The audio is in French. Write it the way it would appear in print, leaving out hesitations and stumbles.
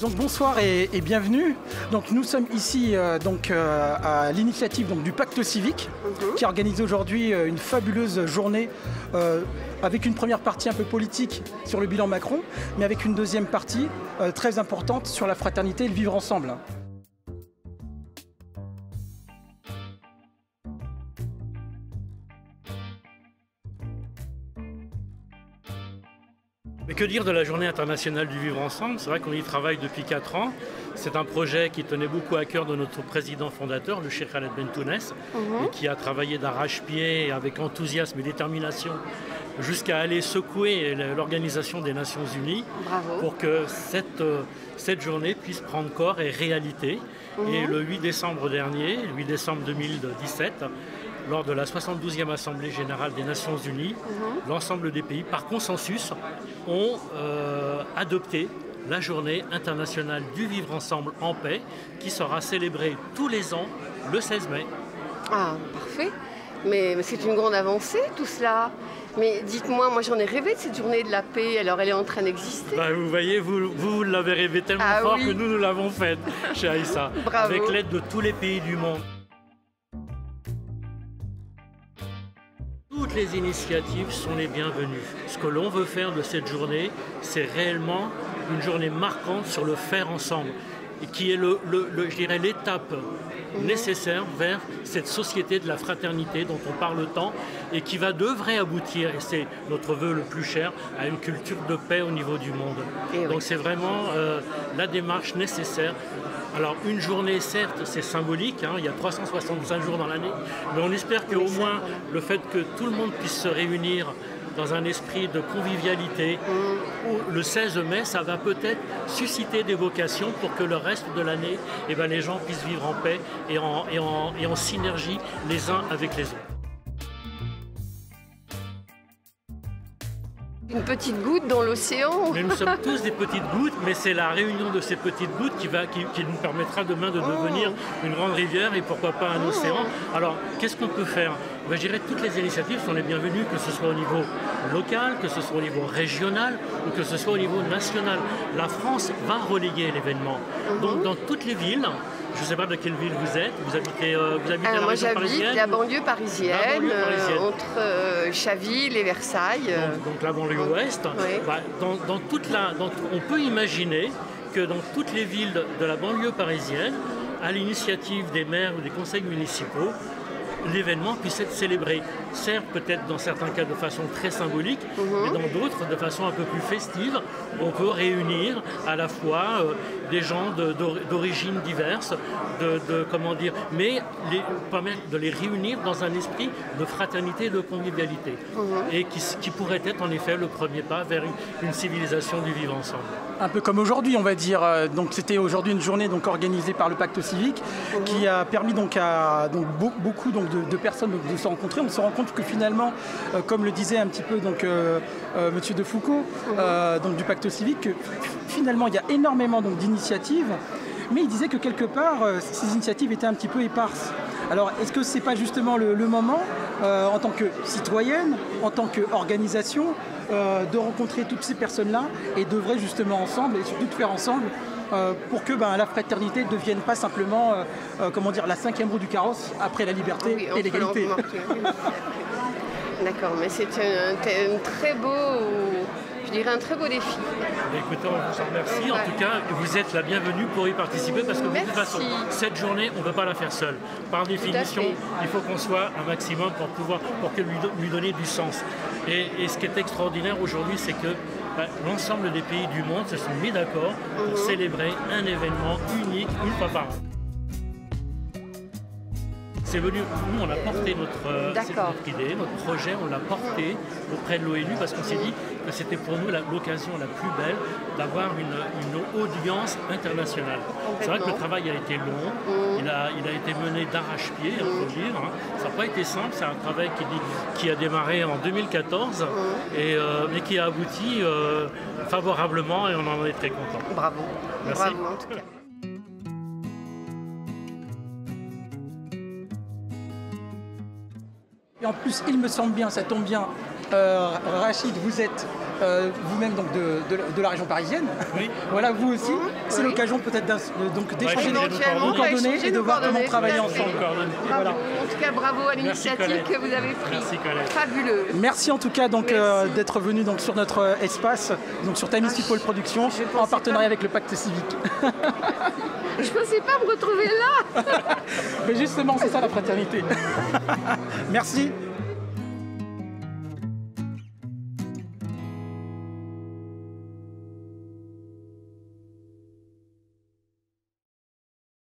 Donc bonsoir et bienvenue. Donc nous sommes ici à l'initiative du Pacte Civique qui organise aujourd'hui une fabuleuse journée avec une première partie un peu politique sur le bilan Macron, mais avec une deuxième partie très importante sur la fraternité et le vivre ensemble. Mais que dire de la Journée internationale du vivre ensemble? C'est vrai qu'on y travaille depuis 4 ans. C'est un projet qui tenait beaucoup à cœur de notre président fondateur, le Cheikh Khaled Bentounès, et qui a travaillé d'arrache-pied avec enthousiasme et détermination jusqu'à aller secouer l'Organisation des Nations Unies pour que cette journée puisse prendre corps et réalité. Et le 8 décembre dernier, le 8 décembre 2017, lors de la 72e Assemblée Générale des Nations Unies, l'ensemble des pays, par consensus, ont adopté la Journée internationale du vivre ensemble en paix, qui sera célébrée tous les ans le 16 mai. Ah, parfait. Mais c'est une grande avancée tout cela. Mais dites-moi, moi j'en ai rêvé de cette journée de la paix, alors elle est en train d'exister. Vous voyez, vous l'avez rêvé tellement fort que nous l'avons faite chez Aïssa, avec l'aide de tous les pays du monde. Toutes les initiatives sont les bienvenues. Ce que l'on veut faire de cette journée, c'est réellement une journée marquante sur le faire ensemble, et qui est je dirais, l'étape nécessaire vers cette société de la fraternité dont on parle tant et qui devrait aboutir, et c'est notre vœu le plus cher, à une culture de paix au niveau du monde. Donc c'est vraiment la démarche nécessaire. Alors une journée, certes, c'est symbolique, il y a 365 jours dans l'année, mais on espère qu'au moins le fait que tout le monde puisse se réunir dans un esprit de convivialité, le 16 mai, ça va peut-être susciter des vocations pour que le reste de l'année, les gens puissent vivre en paix et en synergie les uns avec les autres. Une petite goutte dans l'océan. Mais nous sommes tous des petites gouttes, mais c'est la réunion de ces petites gouttes qui nous permettra demain de devenir une grande rivière et pourquoi pas un océan. Alors, qu'est-ce qu'on peut faire? Je dirais que toutes les initiatives sont les bienvenues, que ce soit au niveau local, que ce soit au niveau régional ou que ce soit au niveau national. La France va relayer l'événement. Donc, dans toutes les villes, je ne sais pas de quelle ville vous êtes. Vous habitez la région parisienne? Moi, j'habite la banlieue parisienne, entre Chaville et Versailles. Donc la banlieue ouest. On peut imaginer que dans toutes les villes de la banlieue parisienne, à l'initiative des maires ou des conseils municipaux, l'événement puisse être célébré. Certes, peut-être dans certains cas de façon très symbolique, mais dans d'autres de façon un peu plus festive. On peut réunir à la fois des gens d'origines diverses, mais permettre de les réunir dans un esprit de fraternité et de convivialité. Et qui pourrait être en effet le premier pas vers une civilisation du vivre ensemble. Un peu comme aujourd'hui, on va dire. Donc c'était aujourd'hui une journée organisée par le Pacte Civique qui a permis à beaucoup de personnes de se rencontrer. On se rend compte que finalement, comme le disait un petit peu Monsieur De Foucault, du Pacte Civique, que finalement il y a énormément d'initiatives, mais il disait que quelque part ces initiatives étaient un petit peu éparses. Alors est-ce que c'est pas justement le moment, en tant que citoyenne, en tant qu'organisation, de rencontrer toutes ces personnes-là et d'œuvrer justement ensemble et surtout de faire ensemble pour que la fraternité ne devienne pas simplement la 5e roue du carrosse après la liberté et l'égalité. D'accord, mais c'est un très beau défi. Écoutez, on vous en remercie. En tout cas, vous êtes la bienvenue pour y participer parce que de toute façon, cette journée, on ne peut pas la faire seule. Par définition, il faut qu'on soit un maximum pour lui donner du sens. Et ce qui est extraordinaire aujourd'hui, c'est que l'ensemble des pays du monde se sont mis d'accord pour célébrer un événement unique une fois par an. C'est venu, nous on a porté notre idée, notre projet, on l'a porté auprès de l'ONU parce qu'on s'est dit que c'était pour nous l'occasion la plus belle d'avoir une audience internationale. C'est vrai que le travail a été long, il a été mené d'arrache-pied, on peut le dire. Ça n'a pas été simple, c'est un travail qui a démarré en 2014 mais qui a abouti favorablement et on en est très content. Bravo. Merci. Bravo en tout cas. Et en plus, il me semble bien, ça tombe bien, Rachid, vous êtes vous-même donc de la région parisienne. Oui. Voilà, vous aussi. C'est Oui. l'occasion peut-être d'échanger Éventuellement, vos coordonnées et de voir comment travailler tout à fait. ensemble. Bravo. Voilà. En tout cas, bravo à l'initiative Colette. que vous avez prise. Merci, Colette. Fabuleux. Merci en tout cas donc Merci. d'être venu donc sur notre espace, donc sur Tamis People Productions, je en pensais partenariat pas. avec le Pacte Civique. Je ne pensais pas me retrouver là. Mais justement, c'est ça la fraternité. Merci.